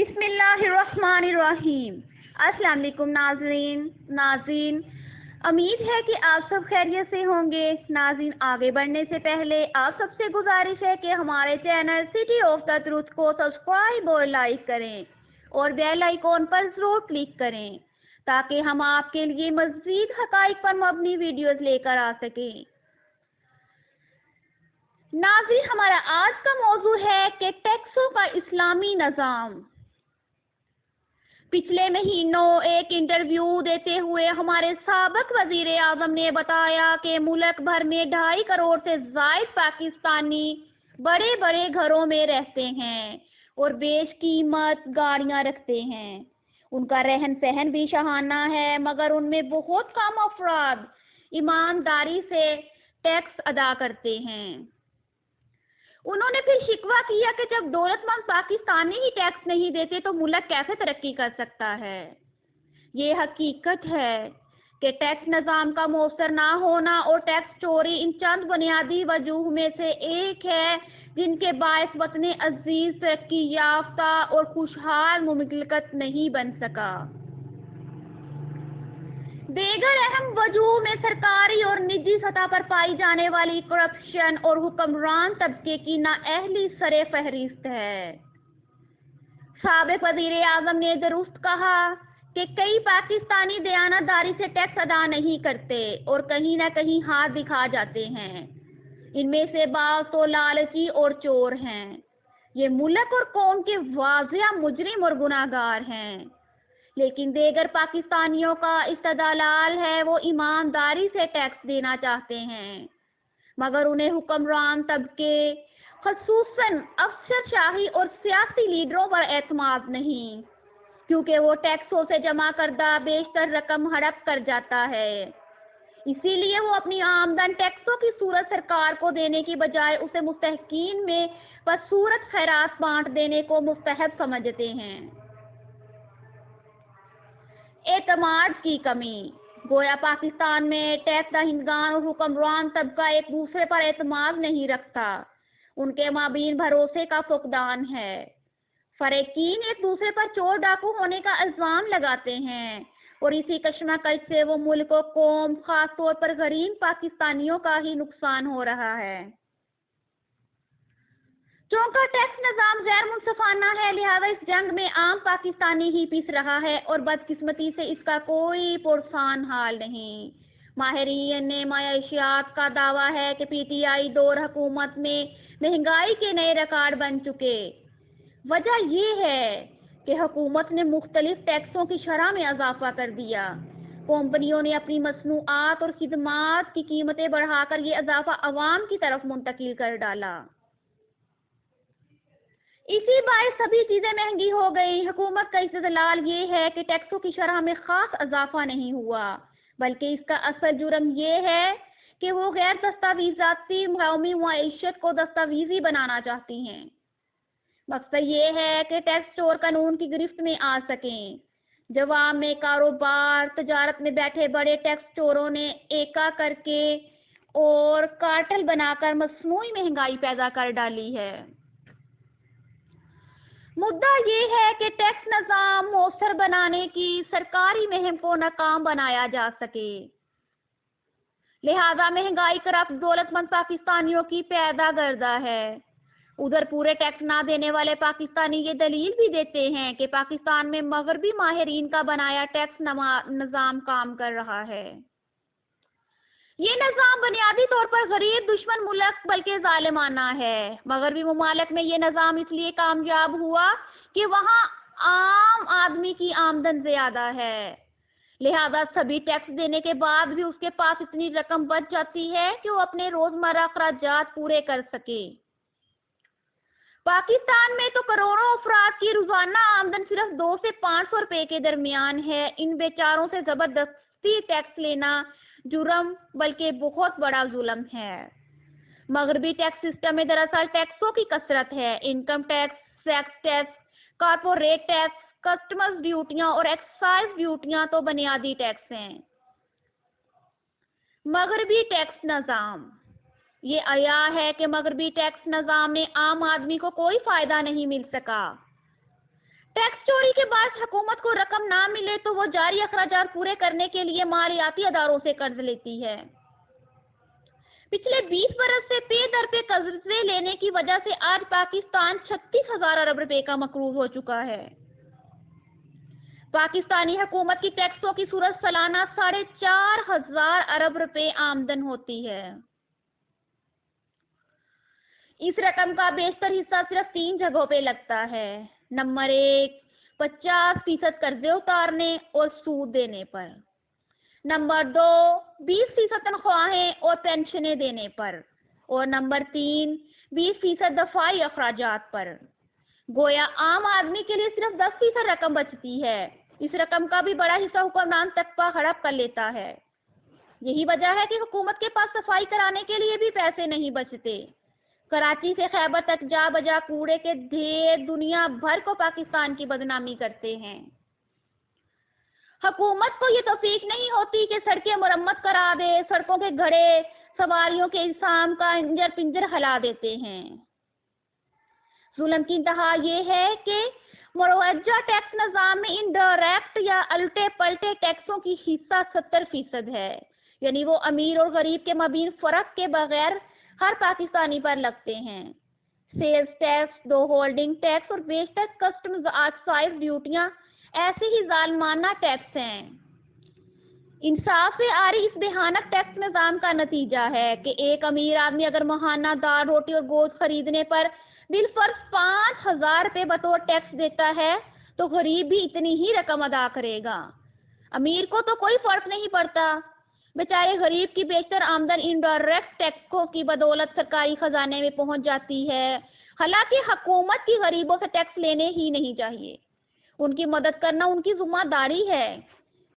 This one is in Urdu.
بسم اللہ الرحمن الرحیم۔ السلام علیکم ناظرین، امید ہے کہ آپ سب خیریت سے ہوں گے۔ ناظرین، آگے بڑھنے سے پہلے آپ سب سے گزارش ہے کہ ہمارے channel city of the truth کو سبسکرائب اور لائک کریں اور بیل آئیکن پر ضرور کلک کریں تاکہ ہم آپ کے لیے مزید حقائق پر مبنی ویڈیوز لے کر آ سکیں۔ ناظرین، ہمارا آج کا موضوع ہے کہ ٹیکسوں کا اسلامی نظام۔ پچھلے مہینوں ایک انٹرویو دیتے ہوئے ہمارے سابق وزیر اعظم نے بتایا کہ ملک بھر میں 2.5 کروڑ سے زائد پاکستانی بڑے بڑے گھروں میں رہتے ہیں اور بیش قیمت گاڑیاں رکھتے ہیں۔ ان کا رہن سہن بھی شاہانہ ہے، مگر ان میں بہت کم افراد ایمانداری سے ٹیکس ادا کرتے ہیں۔ انہوں نے پھر شکوہ کیا کہ جب دولت مند پاکستانی ہی ٹیکس نہیں دیتے تو ملک کیسے ترقی کر سکتا ہے۔ یہ حقیقت ہے کہ ٹیکس نظام کا مؤثر نہ ہونا اور ٹیکس چوری ان چند بنیادی وجوہ میں سے ایک ہے جن کے باعث وطن عزیز ترقی یافتہ اور خوشحال مملکت نہیں بن سکا۔ دیگر اہم وجوہ میں سرکاری اور نجی سطح پر پائی جانے والی کرپشن اور حکمران طبقے کی نااہلی سر فہرست ہے۔ سابق وزیر اعظم نے درست کہا کہ کئی پاکستانی دیانتداری سے ٹیکس ادا نہیں کرتے اور کہیں نہ کہیں ہاتھ دکھا جاتے ہیں۔ ان میں سے بعض تو لالچی اور چور ہیں۔ یہ ملک اور قوم کے واضح مجرم اور گناہگار ہیں، لیکن دیگر پاکستانیوں کا استدلال ہے وہ ایمانداری سے ٹیکس دینا چاہتے ہیں، مگر انہیں حکمران طبقے خصوصاً افسر شاہی اور سیاسی لیڈروں پر اعتماد نہیں، کیونکہ وہ ٹیکسوں سے جمع کردہ بیشتر رقم ہڑپ کر جاتا ہے۔ اسی لیے وہ اپنی آمدن ٹیکسوں کی صورت سرکار کو دینے کی بجائے اسے مستحقین میں بصورت خیرات بانٹ دینے کو مستحب سمجھتے ہیں۔ اعتماد کی کمی۔ گویا پاکستان میں ٹیکس دہندگان اور حکمران طبقہ ایک دوسرے پر اعتماد نہیں رکھتا، ان کے مابین بھروسے کا فقدان ہے۔ فریقین ایک دوسرے پر چور ڈاکو ہونے کا الزام لگاتے ہیں اور اسی کشمکش سے وہ ملک و قوم، خاص طور پر غریب پاکستانیوں کا ہی نقصان ہو رہا ہے۔ چونکہ ٹیکس نظام غیر منصفانہ ہے، لہذا اس جنگ میں عام پاکستانی ہی پیس رہا ہے اور بدقسمتی سے اس کا کوئی پرسان حال نہیں۔ ماہرین معیشت کا دعویٰ ہے کہ پی ٹی آئی دور حکومت میں مہنگائی کے نئے ریکارڈ بن چکے۔ وجہ یہ ہے کہ حکومت نے مختلف ٹیکسوں کی شرح میں اضافہ کر دیا۔ کمپنیوں نے اپنی مصنوعات اور خدمات کی قیمتیں بڑھا کر یہ اضافہ عوام کی طرف منتقل کر ڈالا۔ اسی باعث سبھی چیزیں مہنگی ہو گئی۔ حکومت کا استدلال یہ ہے کہ ٹیکسوں کی شرح میں خاص اضافہ نہیں ہوا، بلکہ اس کا اصل جرم یہ ہے کہ وہ غیر دستاویزاتی قومی معیشت کو دستاویزی بنانا چاہتی ہیں۔ مقصد یہ ہے کہ ٹیکس چور قانون کی گرفت میں آ سکیں۔ جواب میں کاروبار تجارت میں بیٹھے بڑے ٹیکس چوروں نے ایکا کر کے اور کارٹل بنا کر مصنوعی مہنگائی پیدا کر ڈالی ہے۔ مدعا یہ ہے کہ ٹیکس نظام مؤثر بنانے کی سرکاری مہم کو ناکام بنایا جا سکے، لہذا مہنگائی کرپٹ دولت مند پاکستانیوں کی پیدا گردہ ہے۔ ادھر پورے ٹیکس نہ دینے والے پاکستانی یہ دلیل بھی دیتے ہیں کہ پاکستان میں مغربی ماہرین کا بنایا ٹیکس نظام کام کر رہا ہے۔ یہ نظام بنیادی طور پر غریب دشمن ملک بلکہ ظالمانہ ہے۔ مغربی ممالک میں یہ نظام اس لیے کامیاب ہوا کہ وہاں عام آدمی کی آمدن زیادہ ہے، لہذا سبھی ٹیکس دینے کے بعد بھی اس کے پاس اتنی رقم بچ جاتی ہے کہ وہ اپنے روزمرہ اخراجات پورے کر سکے۔ پاکستان میں تو کروڑوں افراد کی روزانہ آمدن صرف 200 سے 500 روپے کے درمیان ہے۔ ان بیچاروں سے زبردستی ٹیکس لینا جرم بلکہ بہت بڑا ظلم ہے۔ مغربی ٹیکس سسٹم میں دراصل ٹیکسوں کی کثرت ہے۔ انکم ٹیکس، سیکس ٹیکس، کارپوریٹ ٹیکس، کسٹمز ڈیوٹیاں اور ایکسائز ڈیوٹیاں تو بنیادی ٹیکس ہیں۔ مغربی ٹیکس نظام۔ یہ عیاں ہے کہ مغربی ٹیکس نظام میں عام آدمی کو کوئی فائدہ نہیں مل سکا۔ ٹیکس چوری کے بعد حکومت کو رقم نہ ملے تو وہ جاری اخراجات پورے کرنے کے لیے مالیاتی اداروں سے قرض لیتی ہے۔ پچھلے 20 برس سے پے در پہ قرضے لینے کی وجہ سے آج پاکستان 36,000 ارب روپے کا مقروض ہو چکا ہے۔ پاکستانی حکومت کی ٹیکسوں کی صورت سالانہ 4,500 ارب روپے آمدن ہوتی ہے۔ اس رقم کا بیشتر حصہ صرف 3 جگہوں پہ لگتا ہے۔ نمبر 1، 50% قرضے اتارنے اور سود دینے پر۔ نمبر 2، 20% تنخواہیں اور پینشنیں دینے پر۔ اور نمبر 3، 20% دفاعی اخراجات پر۔ گویا عام آدمی کے لیے صرف 10% رقم بچتی ہے۔ اس رقم کا بھی بڑا حصہ حکمران طبقہ ہڑپ کر لیتا ہے۔ یہی وجہ ہے کہ حکومت کے پاس صفائی کرانے کے لیے بھی پیسے نہیں بچتے۔ کراچی سے خیبر تک جا بجا کوڑے کے ڈھیر دنیا بھر کو پاکستان کی بدنامی کرتے ہیں۔ حکومت کو یہ توفیق نہیں ہوتی کہ سڑکیں مرمت کرا دے، سڑکوں کے گھڑے سواریوں کے اجسام کا انجر پنجر ہلا دیتے ہیں۔ ظلم کی انتہا یہ ہے کہ مروجہ ٹیکس نظام میں انڈائریکٹ یا الٹے پلٹے ٹیکسوں کی حصہ 70% ہے، یعنی وہ امیر اور غریب کے مابین فرق کے بغیر ہر پاکستانی پر لگتے ہیں۔ سیلز ٹیکس، دو ہولڈنگ ٹیکس اور بیشتر کسٹمز ایکسائز ڈیوٹیاں ایسے ہی ظالمانہ ٹیکس ہیں۔ انصاف سے آری اس بھیانک ٹیکس نظام کا نتیجہ ہے کہ ایک امیر آدمی اگر ماہانہ دال، روٹی اور گوشت خریدنے پر بالفرض 5,000 روپے بطور ٹیکس دیتا ہے تو غریب بھی اتنی ہی رقم ادا کرے گا۔ امیر کو تو کوئی فرق نہیں پڑتا، بیچارے غریب کی بیشتر آمدن انڈائریکٹ ٹیکسوں کی بدولت سرکاری خزانے میں پہنچ جاتی ہے۔ حالانکہ حکومت کی غریبوں سے ٹیکس لینے ہی نہیں چاہیے، ان کی مدد کرنا ان کی ذمہ داری ہے۔